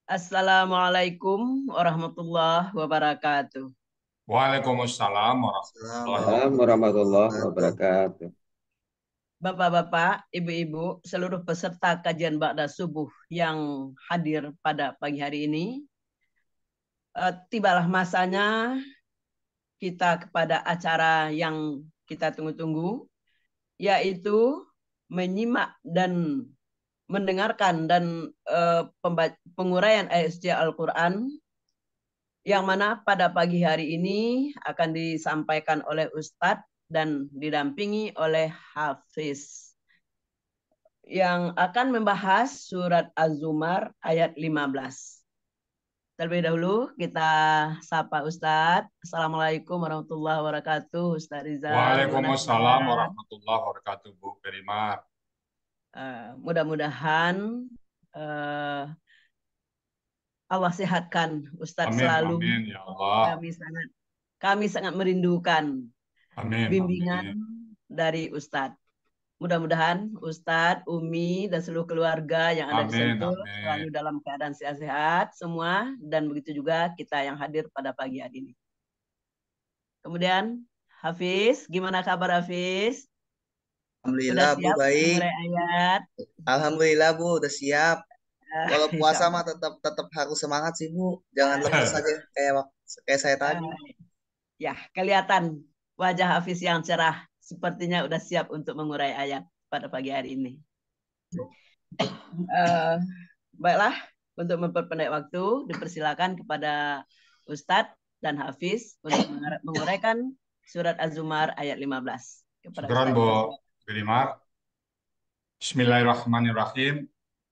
Assalamualaikum warahmatullahi wabarakatuh. Waalaikumsalam warahmatullahi Assalamualaikum warahmatullahi wabarakatuh. wabarakatuh. Bapak-bapak, ibu-ibu, seluruh peserta kajian Ba'da Subuh yang hadir pada pagi hari ini, tibalah masanya kita kepada acara yang kita tunggu-tunggu, yaitu menyimak dan mendengarkan dan penguraian ayat suci Al-Quran yang mana pada pagi hari ini akan disampaikan oleh Ustadz dan didampingi oleh Hafiz yang akan membahas surat Az-Zumar ayat 15. Terlebih dahulu kita sapa Ustadz. Assalamualaikum warahmatullahi wabarakatuh. Ustadz Rizal, gimana Waalaikumsalam sehat? warahmatullahi wabarakatuh, Bu Berimar. Mudah-mudahan uh, Allah sehatkan Ustadz Amin, selalu. amin, ya Allah. Kami sangat kami sangat merindukan Amin, bimbingan amin, dari Ustadz. Mudah-mudahan Ustadz, Umi, dan seluruh keluarga yang ada di amin, Sentul amin. selalu dalam keadaan sehat-sehat semua, dan begitu juga kita yang hadir pada pagi hari ini. Kemudian, Hafiz, gimana kabar Hafiz? Sudah Alhamdulillah Bu siap baik. mulai ayat? Alhamdulillah Bu udah siap. Kalau Insya puasa mah Allah. tetap tetap harus semangat sih Bu. Jangan lemes aja kayak saya tadi. Ah, ya, kelihatan wajah Hafiz yang cerah. Sepertinya sudah siap untuk mengurai ayat pada pagi hari ini. Eh, Baiklah, untuk memperpendek waktu, dipersilakan kepada Ustadz dan Hafiz untuk menguraikan surat Az-Zumar ayat 15. Kepada Syukran, Ustadz Bu dipersilakan. Berimar. Bismillahirrahmanirrahim.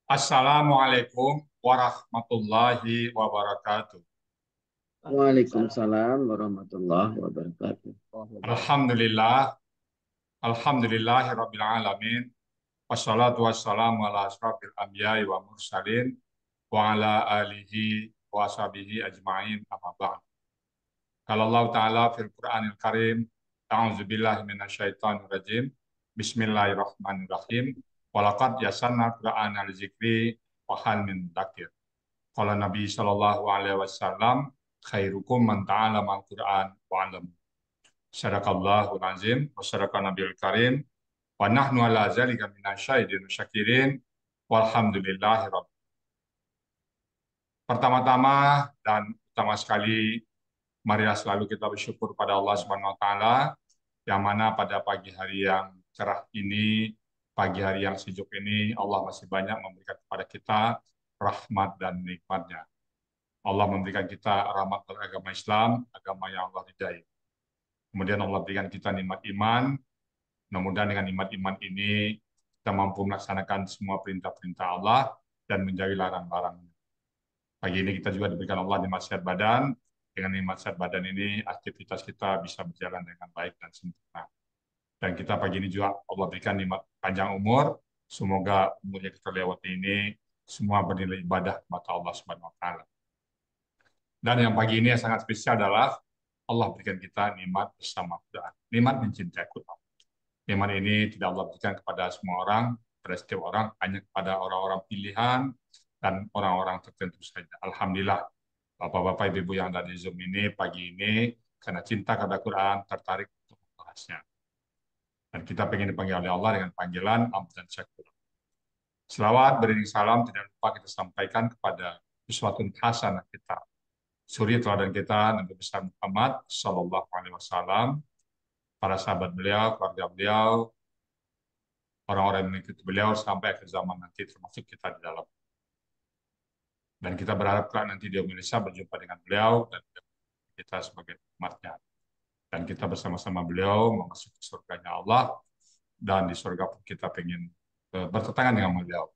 Assalamualaikum warahmatullahi wabarakatuh. Waalaikumsalam warahmatullahi wabarakatuh. Alhamdulillah, alhamdulillahi rabbil alamin. Wassalatu wassalamu ala asrafil anbiya'i wa mursalin wa ala alihi wa sahbihi ajma'in amma ba'd. Kalau Allah Ta'ala fil Qur'anil Karim, A'udzubillahi minasyaitonir rajim. Bismillahirrahmanirrahim. Walaqad yasanna Qur'ana li-dzikri wa hal min dzakir. Qala Nabi sallallahu alaihi wasallam, khairukum man ta'allama al-Qur'an wa 'allama. Sadaqallahul azim wa sadaqa Nabiyul Karim wa nahnu ala dzalika minasyahidin syakirin walhamdulillahi rabbil. Pertama-tama dan utama sekali, marilah selalu kita bersyukur pada Allah Subhanahu wa taala yang mana pada pagi hari yang cerah ini, pagi hari yang sejuk ini, Allah masih banyak memberikan kepada kita rahmat dan nikmat-Nya. Allah memberikan kita rahmat agama Islam, agama yang Allah ridai. Kemudian Allah berikan kita nikmat iman. Mudah-mudahan dengan nikmat iman ini kita mampu melaksanakan semua perintah-perintah Allah dan menjauhi larang-larang-Nya. Pagi ini kita juga diberikan Allah nikmat sehat badan. Dengan nikmat sehat badan ini, aktivitas kita bisa berjalan dengan baik dan sempurna. Dan kita pagi ini juga Allah berikan nikmat panjang umur. Semoga umur yang kita lewati ini semua bernilai ibadah mata Allah Subhanahu wa taala. Dan yang pagi ini yang sangat spesial adalah Allah berikan kita nikmat bersama Quran, nikmat mencintai Quran. Nikmat ini tidak Allah berikan kepada semua orang, pada setiap orang, hanya kepada orang-orang pilihan dan orang-orang tertentu saja. Alhamdulillah, Bapak-bapak, Ibu-ibu yang ada di Zoom ini pagi ini karena cinta kepada Quran tertarik untuk membahasnya. Dan kita ingin dipanggil oleh Allah dengan panggilan Abd dan Syakur. Selawat beriring salam tidak lupa kita sampaikan kepada uswatun hasanah kita, suri teladan kita Nabi besar Muhammad Sallallahu Alaihi Wasallam, para sahabat beliau, keluarga beliau, orang-orang yang mengikuti beliau sampai akhir zaman nanti, termasuk kita di dalam. Dan kita berharap kelak nanti di Indonesia berjumpa dengan beliau dan kita sebagai umatnya. Dan kita bersama-sama beliau memasuki surganya Allah, dan di surga pun kita ingin bertentangan dengan beliau.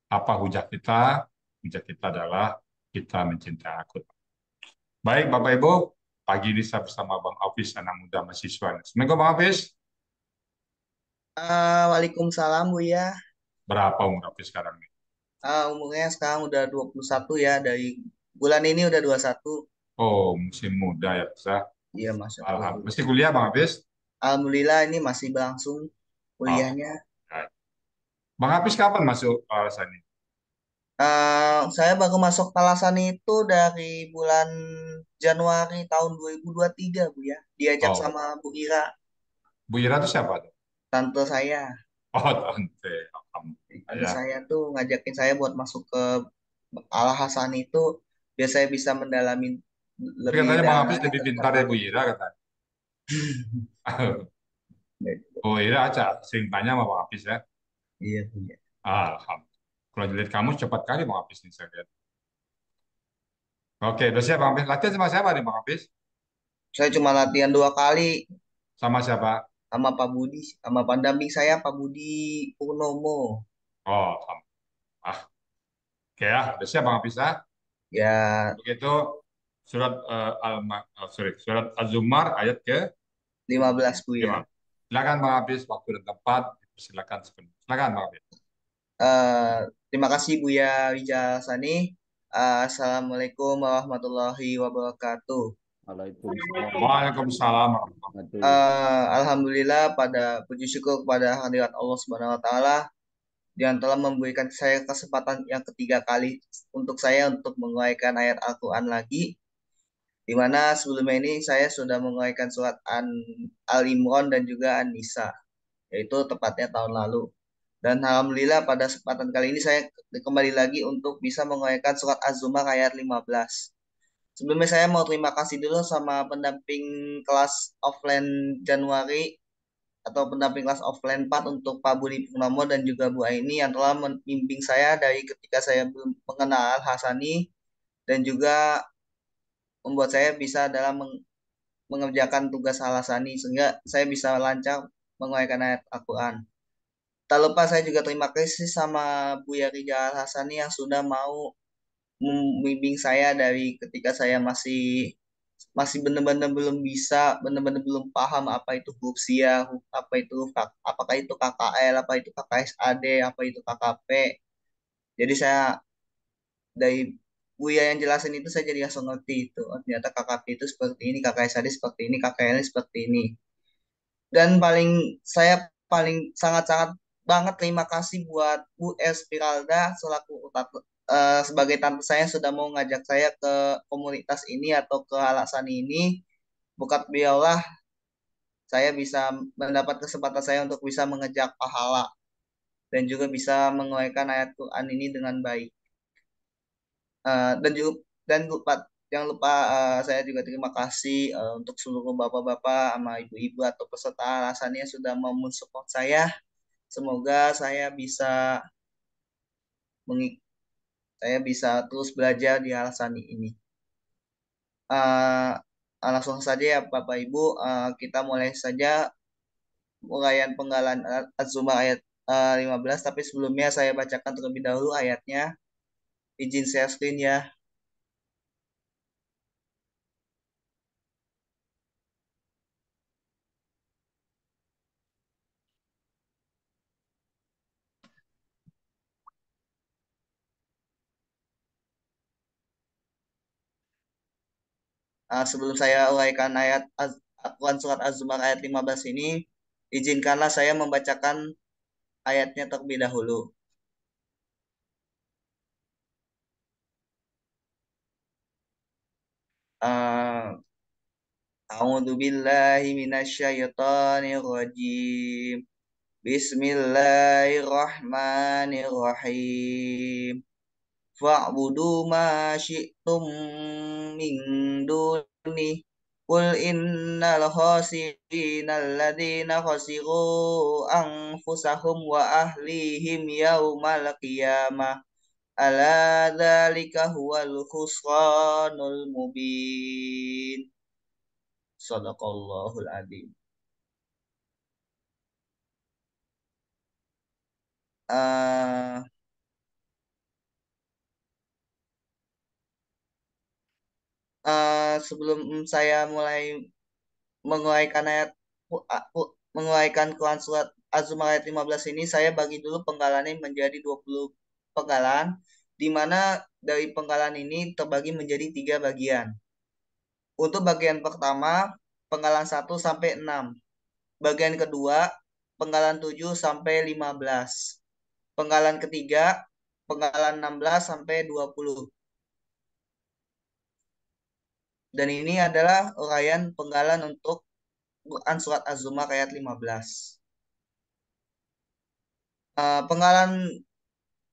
Apa hujah kita? Hujah kita adalah kita mencintai Al-Quran. Baik, Bapak Ibu, pagi ini saya bersama Bang Hafiz, anak muda mahasiswa. Assalamualaikum, Bang Hafiz. Waalaikumsalam Bu ya. Berapa umur Hafiz sekarang nih? Umurnya sekarang udah 21 ya. Dari bulan ini udah 21. Oh, masih muda ya, bisa. Iya Masya Allah Bu. Alhamdulillah. Mesti kuliah, Bang Hafiz? Alhamdulillah ini masih berlangsung Oh, kuliahnya. baik. Bang Hafiz kapan masuk sini? Saya baru masuk Talasani itu dari bulan Januari tahun 2023, Bu ya. Diajak Oh, sama Bu Ira, Bu Ira itu siapa tuh? tante saya. Oh, tante. Alhamdulillah Tante ya. saya tuh ngajakin saya buat masuk ke Al Hasan itu biar saya bisa mendalami Tapi lebih katanya Bang dalam Hafiz lagi lebih tentang pintar dari Bu agama. Ira katanya. Bu Ira aja sering tanya sama Bang Hafiz ya. Iya, Bu ya. Alhamdulillah. Kalau dilihat kamu cepat kali Bang Hafiz nih saya lihat. Oke, udah siap Bang Hafiz. Latihan sama siapa nih Bang Hafiz? Saya cuma latihan 2 kali Sama siapa? sama Pak Budi, sama pendamping saya Pak Budi Purnomo. Oh, sama. Ah, oke ya. Udah siap Bang Hafiz ya. Ya, Begitu surat surat Az-Zumar ayat ke 15 Bu ya. 5. Silakan Bang Hafiz, waktu dan tempat silakan sepenuhnya. Silakan Bang Hafiz. Eh, Terima kasih Buya Wijasani. Assalamualaikum warahmatullahi wabarakatuh. Waalaikumsalam Waalaikumsalam warahmatullahi warahmatullahi Alhamdulillah pada puji syukur kepada hadirat Allah Subhanahu wa taala yang telah memberikan saya kesempatan yang ketiga kali untuk saya untuk menguraikan ayat Al-Qur'an lagi, di mana sebelumnya ini saya sudah menguraikan surat Al-Imran dan juga An-Nisa, yaitu tepatnya tahun lalu. Dan alhamdulillah pada kesempatan kali ini saya kembali lagi untuk bisa menguraikan surat Az-Zumar ayat 15. Sebelumnya saya mau terima kasih dulu sama pendamping kelas offline Januari atau pendamping kelas offline 4 untuk Pak Budi Purnomo dan juga Bu Aini yang telah membimbing saya dari ketika saya belum mengenal Hasani dan juga membuat saya bisa dalam mengerjakan tugas Al-Hasani sehingga saya bisa lancar menguraikan ayat Al-Quran. Tak lupa saya juga terima kasih sama Buya Rijal Hasani yang sudah mau membimbing saya dari ketika saya masih masih benar-benar belum bisa, benar-benar belum paham apa itu huruf siah, apa itu apakah itu KKL, apa itu KKSAD, apa itu KKP. Jadi saya dari Buya yang jelasin itu saya jadi langsung ngerti itu. Oh, ternyata KKP itu seperti ini, KKSAD seperti ini, KKL seperti ini. Dan paling sangat-sangat banget terima kasih buat Bu Espiralda selaku sebagai tante saya sudah mau ngajak saya ke komunitas ini atau ke alasan ini. Berkat beliaulah saya bisa mendapat kesempatan saya untuk bisa mengejar pahala dan juga bisa menguraikan ayat Quran ini dengan baik. Dan juga dan lupa jangan lupa saya juga terima kasih untuk seluruh bapak-bapak sama ibu-ibu atau peserta alasannya sudah mau mensupport saya. Semoga mengik saya bisa terus belajar di alasan ini. Uh, Langsung saja ya Bapak Ibu, kita mulai saja uraian penggalan Az-Zumar ayat 15, tapi sebelumnya saya bacakan terlebih dahulu ayatnya. Izin share screen ya. Sebelum saya uraikan Al-Quran surat Az-Zumar ayat 15 ini, izinkanlah saya membacakan ayatnya terlebih dahulu. Uh, A'udzu billahi minasyaitonir rajim. Bismillahirrahmanirrahim. Fa'budu ma syi'tum min duni. Qul innal khasirina alladzina khasiru anfusahum wa ahlihim yaumal qiyamah. Ala dzalika huwal khusranul mubin. Sadaqallahul adzim. Uh, Sebelum saya mulai menguraikan Quran surat Az-Zumar ayat 15 ini, saya bagi dulu penggalannya menjadi 20 penggalan, di mana dari penggalan ini terbagi menjadi 3 bagian. Untuk bagian pertama, penggalan 1 sampai 6. Bagian kedua, penggalan 7 sampai 15. Penggalan ketiga, penggalan 16 sampai 20. Dan ini adalah uraian penggalan untuk Quran surat Az-Zumar ayat 15. Penggalan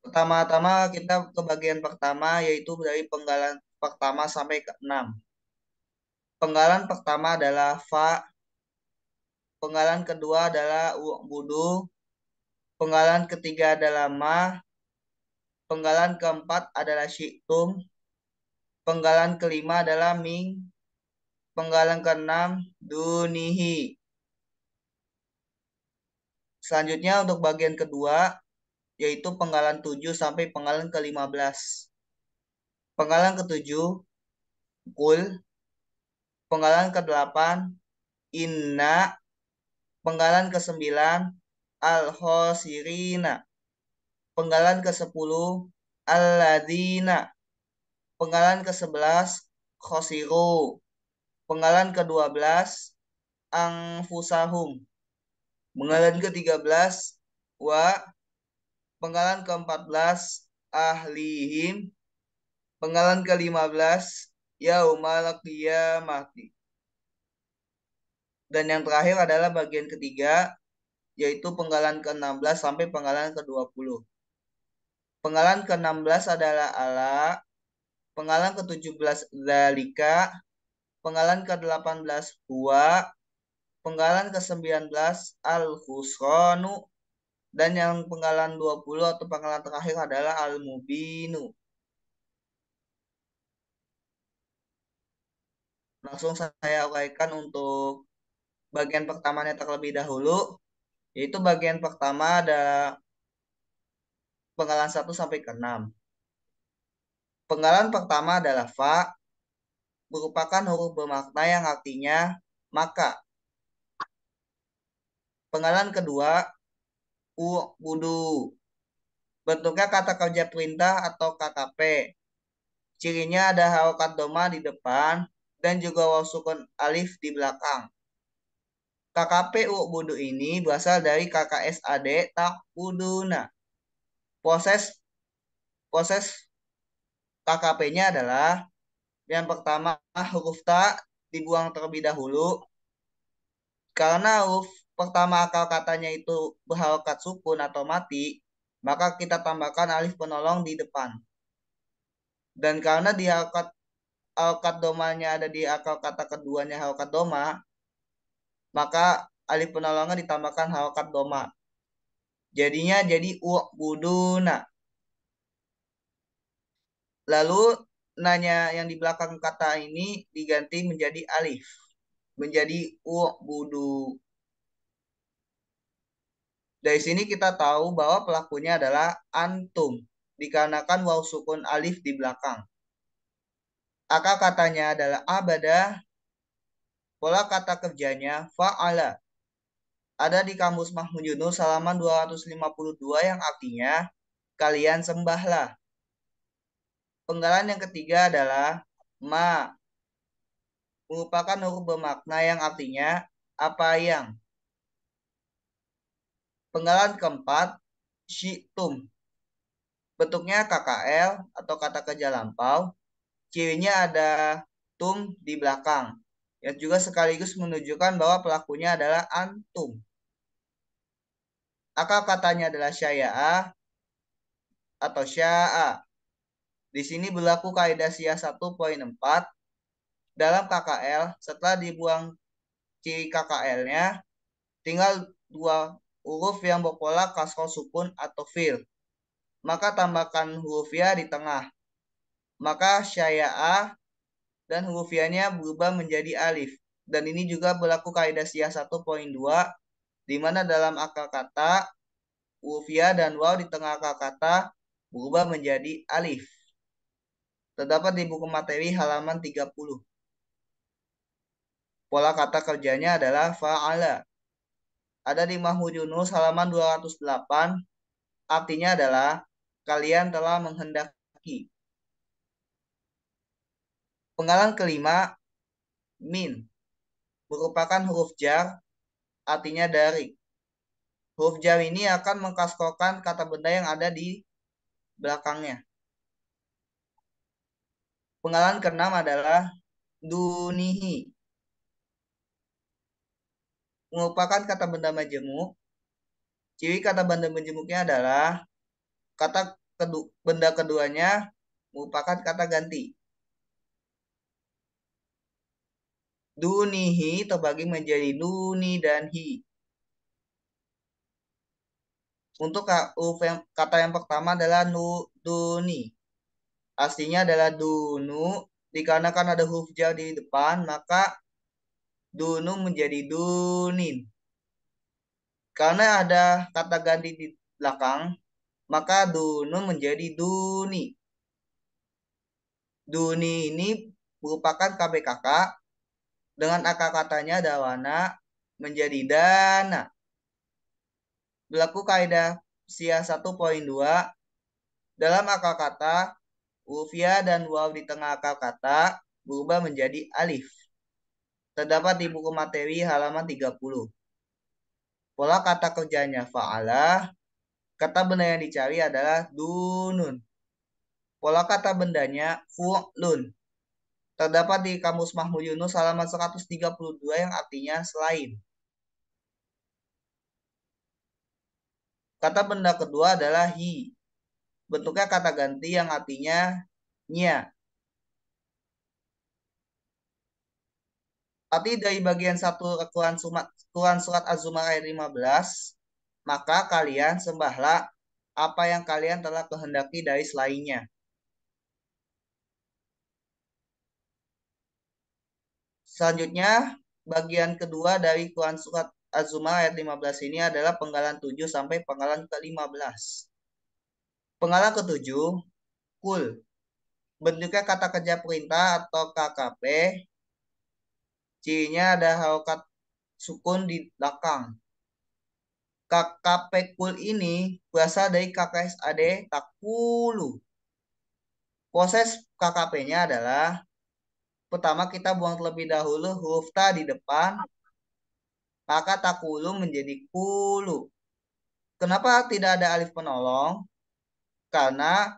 pertama-tama kita ke bagian pertama, yaitu dari penggalan pertama sampai ke 6. Penggalan pertama adalah fa, penggalan kedua adalah budu, penggalan ketiga adalah ma, penggalan keempat adalah syi'tum, penggalan kelima adalah ming, penggalan keenam dunihi. Selanjutnya untuk bagian kedua, yaitu penggalan 7 sampai penggalan ke-15. Penggalan ke-7, kul, penggalan ke-8, inna, penggalan ke-9, al-khosirina, penggalan ke-10, alladzina, penggalan ke-11, khosiru, penggalan ke-12, anfusahum, penggalan ke-13, wa, penggalan ke-14, ahlihim, penggalan ke-15, yaumal qiyamati. Dan yang terakhir adalah bagian ketiga, yaitu penggalan ke-16 sampai penggalan ke-20. Penggalan ke-16 adalah ala, penggalan ke-17 zalika, penggalan ke-18 huwa, penggalan ke-19 al-khusranu, dan yang penggalan 20 atau penggalan terakhir adalah al-mubinu. Langsung saya uraikan untuk bagian pertamanya terlebih dahulu, yaitu bagian pertama ada penggalan 1 sampai ke 6. Penggalan pertama adalah fa, merupakan huruf bermakna yang artinya maka. Penggalan kedua, budu, bentuknya kata kerja perintah atau KKP. Cirinya ada harokat doma di depan dan juga waw sukun alif di belakang. KKP budu ini berasal dari KKSAD tak buduna. Proses KKP-nya adalah yang pertama huruf ta dibuang terlebih dahulu. Karena huruf pertama akal katanya itu berharokat sukun atau mati, maka kita tambahkan alif penolong di depan. Dan karena di harokat domanya ada di akal kata keduanya harokat doma, maka alif penolongnya ditambahkan harokat doma. Jadinya jadi buduna. Lalu nanya yang di belakang kata ini diganti menjadi alif. Menjadi budu. Dari sini kita tahu bahwa pelakunya adalah antum. Dikarenakan waw sukun alif di belakang. Akal katanya adalah abada. Pola kata kerjanya fa'ala. Ada di kamus Mahmud Yunus halaman 252 yang artinya kalian sembahlah. Penggalan yang ketiga adalah ma, merupakan huruf bermakna yang artinya apa yang. Penggalan keempat, syi'tum, bentuknya KKL atau kata kerja lampau. Cirinya ada tum di belakang, yang juga sekaligus menunjukkan bahwa pelakunya adalah antum. Akal katanya adalah syai'ah atau sya'a. Di sini berlaku kaidah Syiah 1.4. Dalam KKL, setelah dibuang ciri KKL-nya, tinggal dua huruf yang berpola kasroh sukun atau fil. Maka tambahkan huruf ya di tengah. Maka syai'ah dan huruf ya-nya berubah menjadi alif. Dan ini juga berlaku kaidah Syiah 1.2, di mana dalam akal kata huruf ya dan waw di tengah akal kata berubah menjadi alif. Terdapat di buku materi halaman 30. Pola kata kerjanya adalah fa'ala. Ada di Mahmud Yunus halaman 208. Artinya adalah kalian telah menghendaki. Penggalan kelima, min, merupakan huruf jar, artinya dari. Huruf jar ini akan mengkasrohkan kata benda yang ada di belakangnya. Penggalan keenam adalah dunihi, merupakan kata benda majemuk. Ciri kata benda majemuknya adalah benda keduanya merupakan kata ganti. Dunihi terbagi menjadi duni dan hi. Untuk kata yang pertama adalah duni. Aslinya adalah dunu. Dikarenakan ada huruf jar di depan, maka dunu menjadi dunin. Karena ada kata ganti di belakang, maka dunu menjadi duni. Duni ini merupakan KBKK dengan akar katanya dawana menjadi dana. Berlaku kaidah SIA 1.2 dalam akar kata huruf ya dan waw di tengah akar kata berubah menjadi alif. Terdapat di buku materi halaman 30. Pola kata kerjanya fa'ala. Kata benda yang dicari adalah dunun. Pola kata bendanya fu'lun. Terdapat di Kamus Mahmud Yunus halaman 132 yang artinya selain. Kata benda kedua adalah hi. Bentuknya kata ganti yang artinya nya. Arti dari bagian 1 Quran surat Az-Zumar ayat 15, maka kalian sembahlah apa yang kalian telah kehendaki dari selainnya. Selanjutnya, bagian kedua dari Quran surat Az-Zumar ayat 15 ini adalah penggalan 7 sampai penggalan ke-15. Penggalan ke-7, kul. Bentuknya kata kerja perintah atau KKP. Cirinya ada harokat sukun di belakang. KKP kul ini berasal dari KKSAD takulu. Proses KKP-nya adalah pertama kita buang terlebih dahulu huruf ta di depan, maka takulu menjadi kulu. Kenapa tidak ada alif penolong? Karena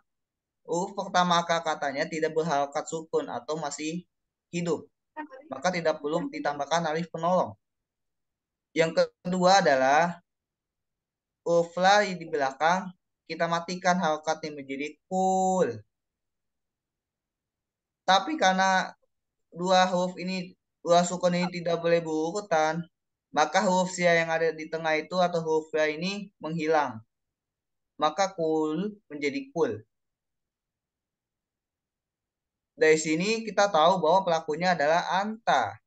huruf pertama katanya tidak berharokat sukun atau masih hidup. Maka tidak perlu ditambahkan alif penolong. Yang kedua adalah huruf la di belakang kita matikan harokatnya menjadi kul. Tapi karena dua sukun ini tidak boleh berurutan, maka huruf sia yang ada di tengah itu atau huruf ya ini menghilang. Maka kul menjadi kul. Dari sini kita tahu bahwa pelakunya adalah anta.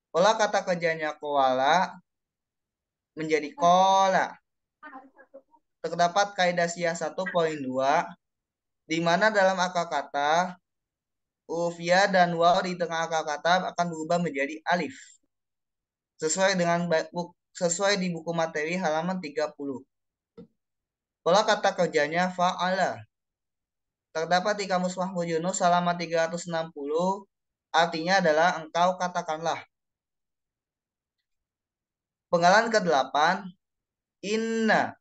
Pola kata kerjanya koala menjadi kola. Terdapat kaidah SIA 1.2 di mana dalam akar kata huruf ya dan waw di tengah akar kata akan berubah menjadi alif. Sesuai di buku materi halaman 30. Pola kata kerjanya fa'ala. Terdapat di Kamus Mahmud Yunus halaman 360. Artinya adalah engkau katakanlah. Penggalan ke-8, inna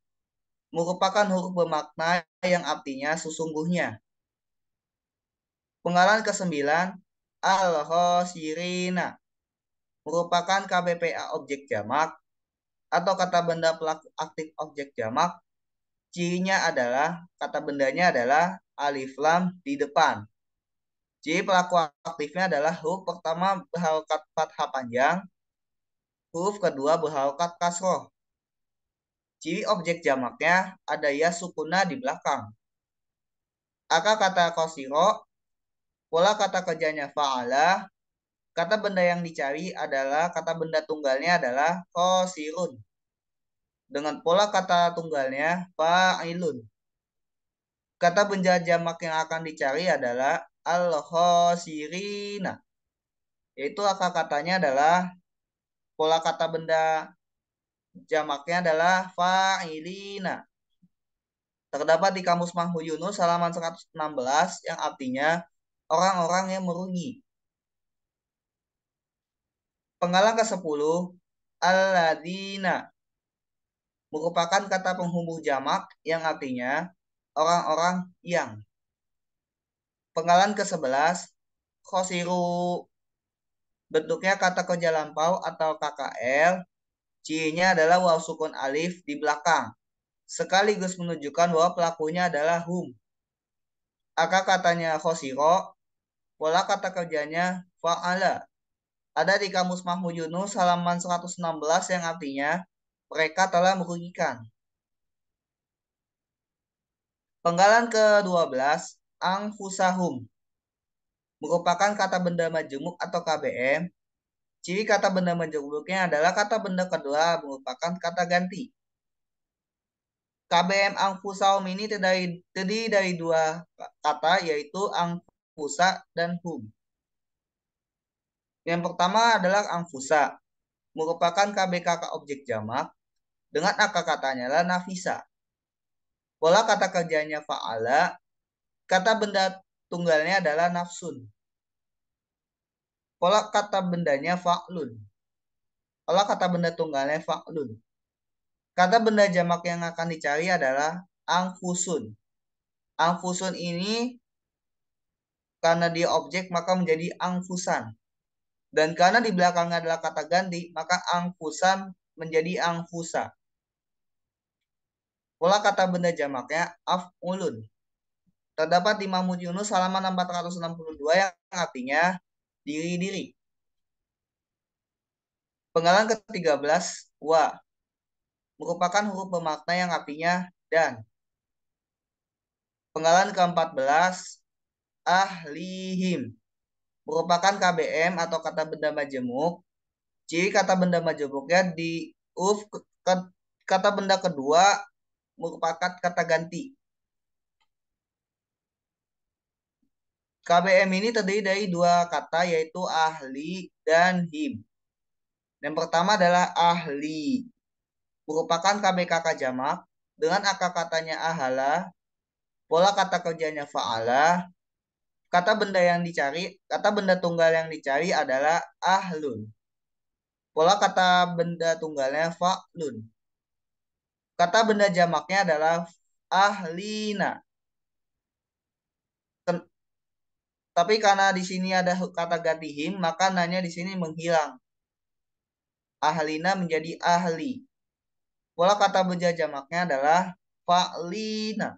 merupakan huruf bermakna yang artinya sesungguhnya. Penggalan ke-9, al-khosirina merupakan KBPA objek jamak atau kata benda pelaku aktif objek jamak. Cirinya adalah kata bendanya adalah alif lam di depan. Ciri pelaku aktifnya adalah huruf pertama berharokat fathah panjang, huruf kedua berharokat kasroh. Ciri objek jamaknya ada ya sukuna di belakang. Akar kata kosiro, pola kata kerjanya fa'ala. Kata benda yang dicari adalah kata benda tunggalnya adalah kosirun. Dengan pola kata tunggalnya fa'ilun. Kata benda jamak yang akan dicari adalah al-khosirina. Yaitu akar katanya adalah pola kata benda jamaknya adalah fa'ilina. Terdapat di Kamus Mahmud Yunus halaman 116 yang artinya orang-orang yang merugi. Penggalan ke-10, alladzina merupakan kata penghubung jamak yang artinya orang-orang yang. Penggalan ke-11, khosiru. Bentuknya kata kerja lampau atau KKL. Cirinya adalah waw sukun alif di belakang, sekaligus menunjukkan bahwa pelakunya adalah hum. Akar katanya khosiro, pola kata kerjanya fa'ala. Ada di Kamus Mahmud Yunus halaman 116 yang artinya mereka telah merugikan. Penggalan ke-12, angfusahum. Merupakan kata benda majemuk atau KBM. Ciri kata benda majemuknya adalah kata benda kedua merupakan kata ganti. KBM angfusahum ini terdiri dari dua kata, yaitu angfusa dan hum. Yang pertama adalah angfusa, merupakan KBKK objek jamak dengan akar katanya adalah nafisa. Pola kata kerjanya fa'ala, kata benda tunggalnya adalah nafsun. Pola kata bendanya fa'lun. Pola kata benda tunggalnya fa'lun. Kata benda jamak yang akan dicari adalah angfusun. Angfusun ini karena dia objek maka menjadi angfusan. Dan karena di belakangnya adalah kata ganti, maka angfusan menjadi angfusa. Pola kata benda jamaknya af'ulun. Terdapat di Mahmud Yunus halaman 462 yang artinya diri-diri. Penggalan ke-13, wa. Merupakan huruf bermakna yang artinya dan. Penggalan ke-14, ahlihim. Merupakan KBM atau kata benda majemuk. Ciri kata benda majemuknya di kata benda kedua merupakan kata ganti. KBM ini terdiri dari dua kata, yaitu ahli dan him. Yang pertama adalah ahli, merupakan KBKK jamak dengan akar katanya ahala, pola kata kerjanya fa'ala. Kata benda tunggal yang dicari adalah ahlun. Pola kata benda tunggalnya fa'lun. Kata benda jamaknya adalah ahlina. Tapi karena di sini ada kata ganti him, maka nanya di sini menghilang. Ahlina menjadi ahli. Pola kata benda jamaknya adalah fa'lina.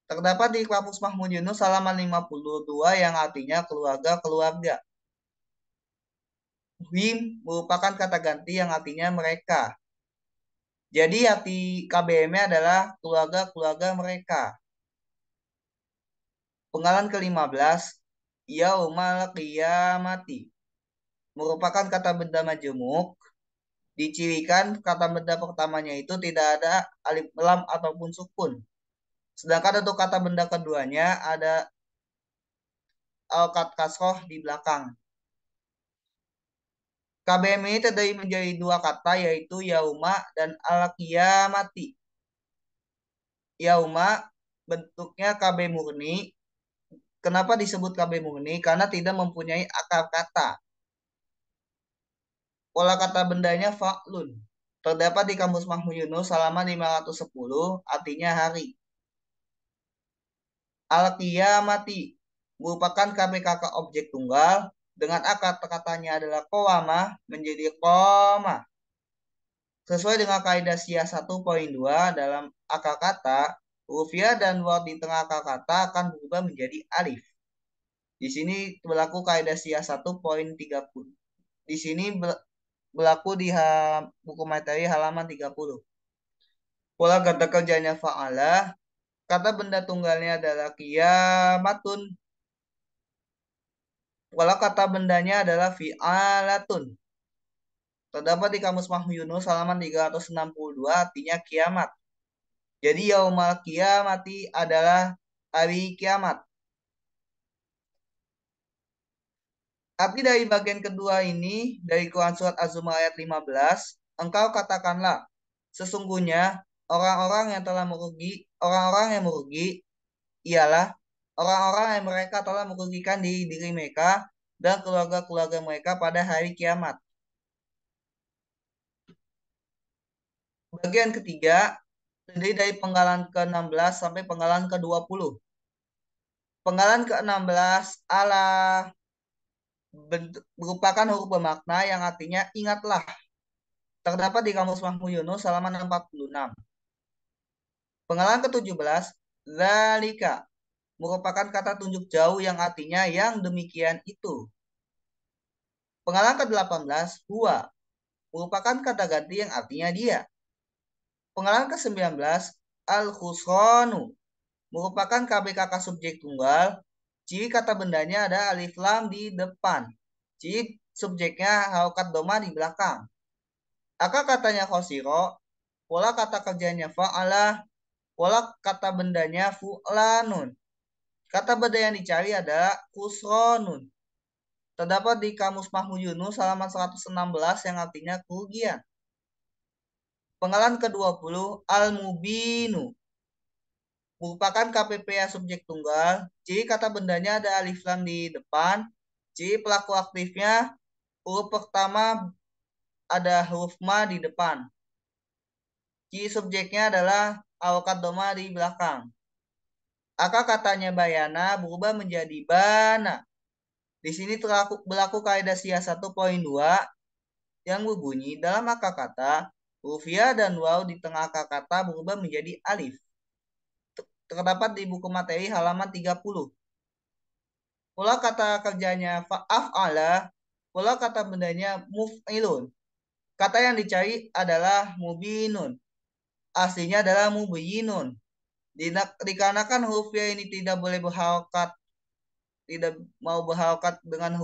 Terdapat di Kamus Mahmud Yunus halaman 52 yang artinya keluarga-keluarga. Him merupakan kata ganti yang artinya mereka. Jadi arti KBM-nya adalah keluarga-keluarga mereka. Penggalan ke-15, yaumal qiyamati. Merupakan kata benda majemuk. Dicirikan kata benda pertamanya itu tidak ada alif lam ataupun sukun. Sedangkan untuk kata benda keduanya ada al-kat kasroh di belakang. KBM ini terdiri menjadi dua kata, yaitu yauma dan al-qiyamati. Yauma bentuknya KB murni. Kenapa disebut KB murni? Karena tidak mempunyai akar kata. Pola kata bendanya fa'lun. Terdapat di Kamus Mahmud Yunus halaman 510, artinya hari. Al-qiyamati merupakan KBKK objek tunggal dengan akar katanya adalah qawamah menjadi qoma. Sesuai dengan kaidah Syiah 1.2 dalam akar kata, huruf ya dan waw di tengah akar kata akan berubah menjadi alif. Di sini berlaku kaidah Syiah 1.30. Di sini berlaku di buku materi halaman 30. Pola kata kerjanya fa'ala. Kata benda tunggalnya adalah qiyamatun. Pola kata bendanya adalah fi'alatun. Terdapat di Kamus Mahmud Yunus halaman 362, artinya kiamat. Jadi yaumal qiyamati adalah hari kiamat. Arti dari bagian kedua ini dari Quran surat Az-Zumar ayat 15, engkau katakanlah, sesungguhnya orang-orang yang merugi ialah orang-orang yang mereka telah merugikan diri mereka dan keluarga-keluarga mereka pada hari kiamat. Bagian ketiga, Jadi dari penggalan ke-16 sampai penggalan ke-20. Penggalan ke-16 ala merupakan huruf bermakna yang artinya ingatlah. Terdapat di Kamus Mahmud Yunus halaman 46. Penggalan ke-17, zalika, merupakan kata tunjuk jauh yang artinya yang demikian itu. Penggalan ke-18, huwa, merupakan kata ganti yang artinya dia. Penggalan ke-19, al-khusronu, merupakan KBKK subjek tunggal. Ciri kata bendanya ada alif lam di depan. Ciri subjeknya harokat doma di belakang. Aka katanya khosiro, pola kata kerjanya fa'ala, pola kata bendanya fu'lanun. Kata benda yang dicari adalah kusronun. Terdapat di Kamus Mahmud Yunus halaman 116 yang artinya kerugian. Penggalan ke-20, al-mubinu, merupakan KPPA subjek tunggal. Ciri kata bendanya ada alif lam di depan. Ciri pelaku aktifnya huruf pertama ada huruf ma di depan. Ciri subjeknya adalah harokat doma di belakang. Aka katanya bayana berubah menjadi bana. Di sini berlaku kaidah SIA 1.2 yang berbunyi dalam akar kata huruf ya dan waw di tengah akar kata berubah menjadi alif. Terdapat di buku materi halaman 30. Pola kata kerjanya fa'af'ala, pola kata bendanya muf'ilun. Kata yang dicari adalah mubinun. Aslinya adalah mubiyinun. Dikarenakan huruf ya ini tidak boleh berharokat, tidak mau berharokat dengan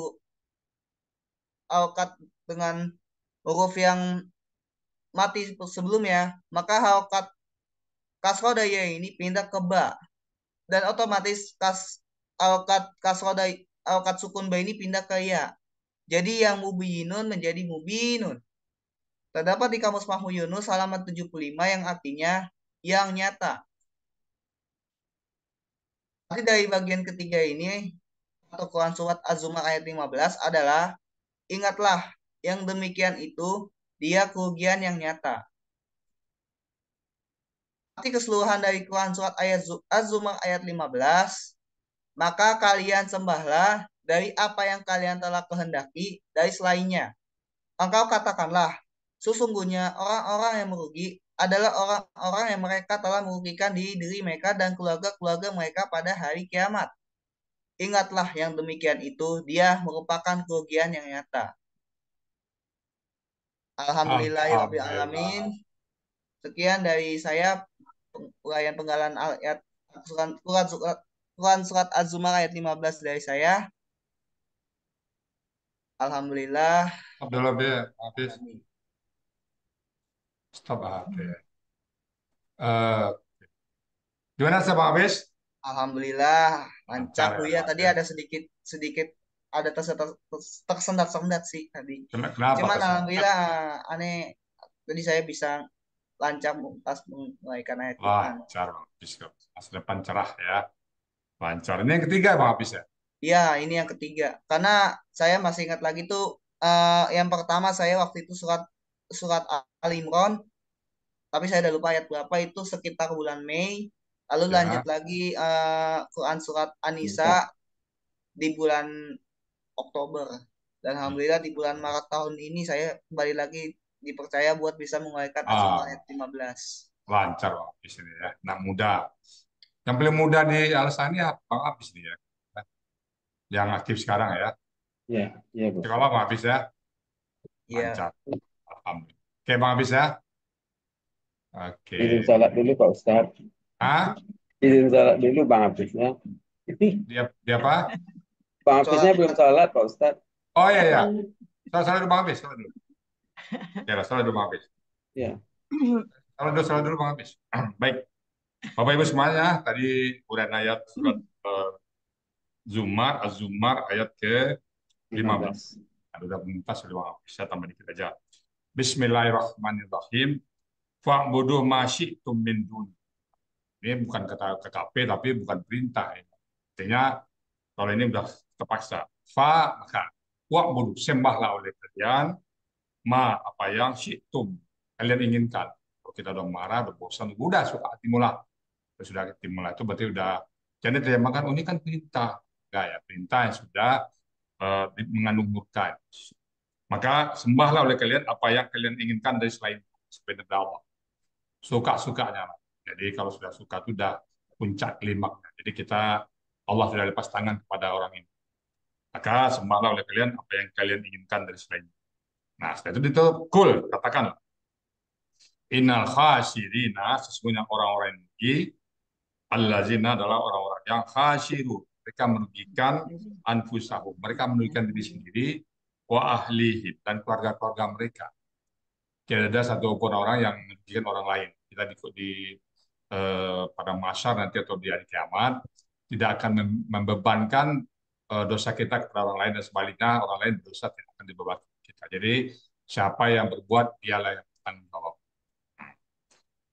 huruf yang mati sebelumnya, maka harokat kasroh daya ini pindah ke ba, dan otomatis harokat sukun ba ini pindah ke ya. Jadi yang mubinun menjadi mubinun. Terdapat di Kamus Mahmud Yunus halaman 75 yang artinya yang nyata. Nanti dari bagian ketiga ini atau Quran surat Az-Zumar ayat 15 adalah ingatlah yang demikian itu dia kerugian yang nyata. Arti keseluruhan dari Quran surat Az-Zumar ayat 15, maka kalian sembahlah dari apa yang kalian telah kehendaki dari selainnya. Engkau katakanlah, sesungguhnya orang-orang yang merugi adalah orang-orang yang mereka telah merugikan diri mereka dan keluarga-keluarga mereka pada hari kiamat. Ingatlah yang demikian itu, dia merupakan kerugian yang nyata. Alhamdulillahirrahmanirrahim. Sekian dari saya uraian penggalan ayat Quran surat Az-Zumar ayat 15 dari saya. Alhamdulillah. Alhamdulillah, habis. Stop habis. Gimana sih Bang Habis? Alhamdulillah lancar Lancar ya. ya. Tadi ada sedikit ada tersendat-sendat sih tadi. Kenapa? Cuman Kesan? alhamdulillah aneh tadi saya bisa lancar pas menguraikan ayat Quran. Lancar Bang Habis. Masa depan cerah ya. Lancar. Ini yang ketiga Bang Habis ya? Ya, ini yang ketiga. Karena saya masih ingat lagi tuh yang pertama saya waktu itu surat Al-Imran, tapi saya udah lupa ayat berapa itu sekitar bulan Mei. Lalu Ya. lanjut lagi Quran surat An-Nisa di bulan Oktober. Dan alhamdulillah di bulan Maret tahun ini saya kembali lagi dipercaya buat bisa menguraikan Az-Zumar ayat 15. Lancar Bang Habis ini ya. Nah muda. Yang paling muda di Al-Sani Bang Habis nih ya. Yang aktif sekarang ya. Ya, ya Bos. Sekolah Bang Habis ya. Iya. Lancar. Alhamdulillah. Oke Bang Habis ya. Oke. Izin salat dulu Pak Ustadz. Ah, Izin salat dulu Bang Hafiznya. dia apa? Bang Hafiznya belum salat Pak Ustadz. Oh iya ya. Salah dulu Bang Habis. Salah dulu. Ya, salah dulu Bang Habis. Ya. Salah dulu Bang Habis. Baik. Bapak Ibu semuanya, tadi uraian ayat surat Az-Zumar ayat ke-15. Ada pentas sudah Bang Habis. Saya tambah dikit aja. Bismillahirrahmanirrahim. Fa'budu ma syi'tum min dun. Ini bukan kata KKP tapi bukan perintah. Artinya kalau ini udah terpaksa. Maka wa'budu, sembahlah oleh kalian ma apa yang syi'tum kalian inginkan. Kalau kita udah marah, udah bosan, udah suka hati mula. Kalau sudah hati mula itu berarti udah, jadi terjemahkan, oh ini kan perintah. Enggak ya, perintah yang sudah mengandung murka. Maka sembahlah oleh kalian apa yang kalian inginkan dari selain Allah. Suka-sukanya. Jadi kalau sudah suka itu sudah puncak klimaknya. Jadi Allah sudah lepas tangan kepada orang ini. Maka sembahlah oleh kalian apa yang kalian inginkan dari selainnya. Nah, setelah itu kul, katakanlah. Innal khasirina, sesungguhnya orang-orang yang merugi, allazina adalah orang-orang yang khasiru. Mereka merugikan anfusahum. Mereka merugikan diri sendiri, wa ahlihim, dan keluarga-keluarga mereka. Tidak ada satu pun orang yang merugikan orang lain. Kita pada masyar nanti atau di hari kiamat, tidak akan membebankan dosa kita kepada orang lain, dan sebaliknya orang lain dosa tidak akan dibebankan kita. Jadi siapa yang berbuat dialah yang bertanggung jawab.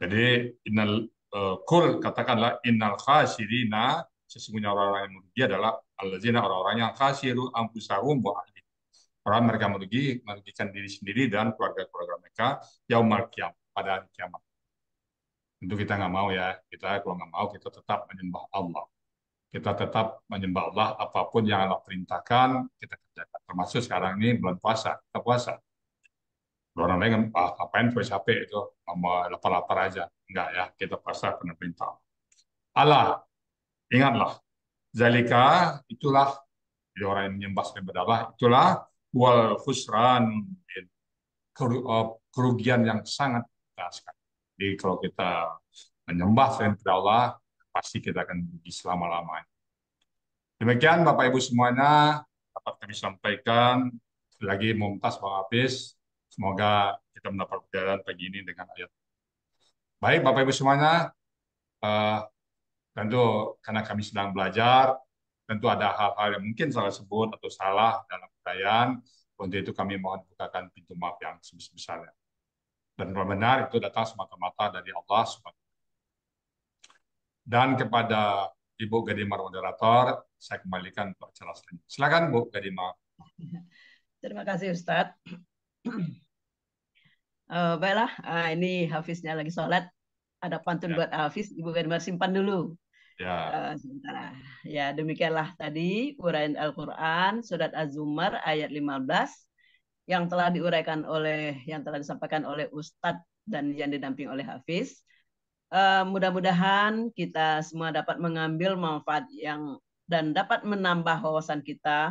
Jadi kul, katakanlah innal khasirina, sesungguhnya orang-orang yang merugi adalah allazina, orang-orang yang khasiru anfusahum wa ahli. Orang mereka merugikan diri sendiri dan keluarga-keluarga mereka yaumul qiyamah, pada hari kiamat. Tentu kita nggak mau ya, kita kalau nggak mau kita tetap menyembah Allah. Kita tetap menyembah Allah, apapun yang Allah perintahkan kita kerjakan. Termasuk sekarang ini bulan puasa, kita puasa. Orang lain ngapain capek itu, mau lapar-lapar aja. Enggak ya, kita puasa karena perintah Allah. Ingatlah, zalika, itulah, jadi orang yang menyembah selain Allah, itulah wal khusran, kerugian yang sangat mengenaskan. Jadi kalau kita menyembah selain Allah, pasti kita akan rugi selama-lamanya. Demikian Bapak Ibu semuanya dapat kami sampaikan. Sekali lagi Mumtaz Bang Hafiz, semoga kita mendapat pelajaran pagi ini dengan ayat. Baik Bapak Ibu semuanya, tentu karena kami sedang belajar, tentu ada hal-hal yang mungkin salah sebut atau salah dalam uraian. Untuk itu kami mohon bukakan pintu maaf yang sebesar-besarnya. Dan kalau benar itu datang semata-mata dari Allah SWT. Dan kepada Ibu Gadimar moderator, saya kembalikan untuk acara selanjutnya. Silakan Bu Gadimar. Terima kasih Ustadz. Baiklah, ini Hafiznya lagi sholat. Ada pantun buat Hafiz, Ibu Gadimar simpan dulu. Ya. Sebentar. Ya, demikianlah tadi uraian Al-Quran surat Az-Zumar ayat 15 yang telah disampaikan oleh Ustadz dan yang didampingi oleh Hafiz. Mudah-mudahan kita semua dapat mengambil manfaat dan dapat menambah wawasan kita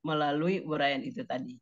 melalui uraian itu tadi.